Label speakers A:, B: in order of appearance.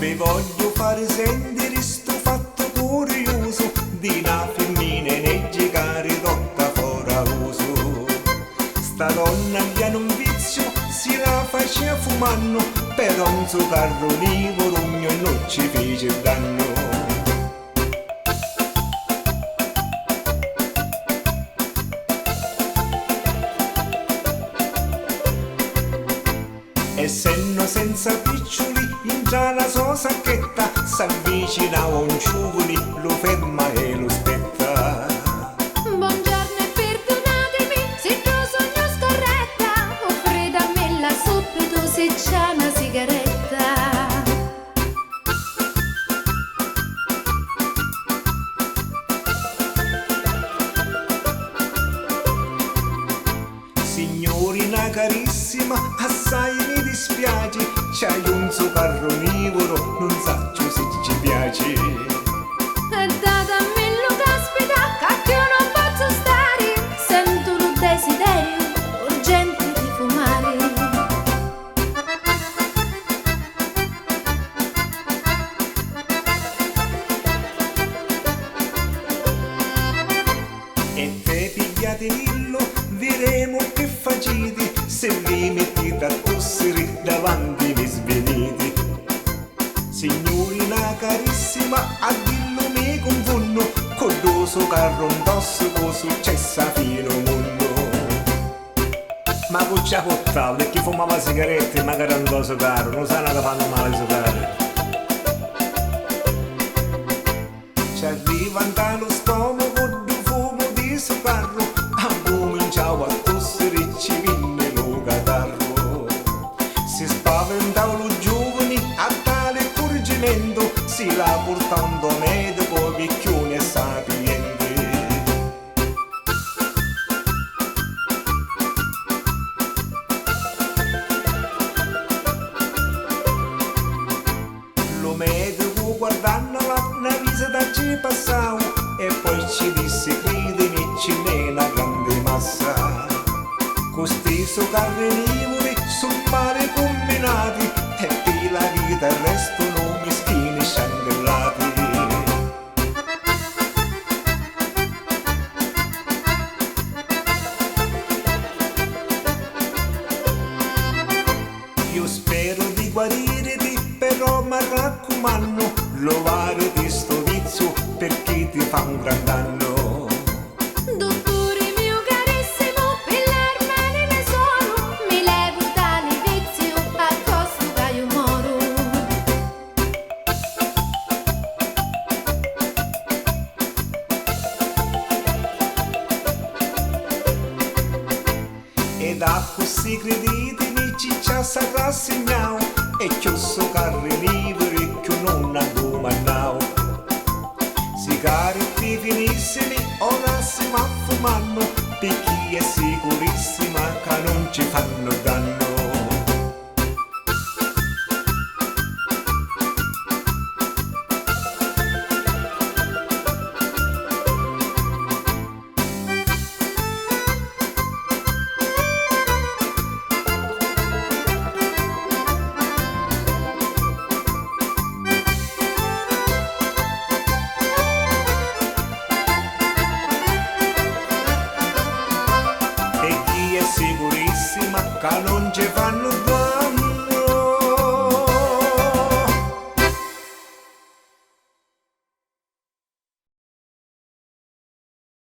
A: Vi voglio fare sentire sto fatto curioso di una femmina ne giocare tutta fora uso. Sta donna gli hanno un vizio, si la faceva fumando, però un suo carro nivorugno e non ci fece danno. Essendo senza piccioli, entra la sua sacchetta, s'avvicina a un ciuvoli, lo ferma e lo spetta.
B: Buongiorno e perdonatemi se il tuo sogno scorretta, offre a me la subito se c'è una sigaretta.
A: Signorina carissima, assai mi dispiace, c'hai un suo carro nivoro, non saccio se ci piace.
B: Datemi lo caspita, che io non posso stare, sento un desiderio urgente di fumare.
A: E te pigliate dillo, vedremo che facete, se vi mettete a tossere davanti mi svenite. Signorina carissima, a dillo mi confondo, con lo suo carro indosso con successo a fino mondo. Ma cuccia portava perché fumava sigarette e magari andò su carro, non sanno che fanno male su carro. Ci arriva dallo stomaco di fumo di suo carro, ha cominciato a tossere e ci vinne lo catarro. Si spaventava lo giovane a tale accorgimento, si la portando medico, picchione e sapiente. Lo medico guardandola una visita ci passava e poi ci disse credimi ce n'è una grande massa. Con stesso carrevoli sul mare combinati e per la vita restano meschini sciandellati. Io spero di guarirti, però mi raccomando, lovare di sto vizio perché ti fa un gran danno.
B: Dottore mio carissimo, per l'ermane ne sono, mi levo tale vizio a costo che io moro.
A: Ed a questi creditemi ciccia sarà segnato, e che so carri liberi che non ha domandato. Sigarette finissimi, ora si va fumando, per chi è sicurissima che non ci fanno danno. Sicurissima che non ci fanno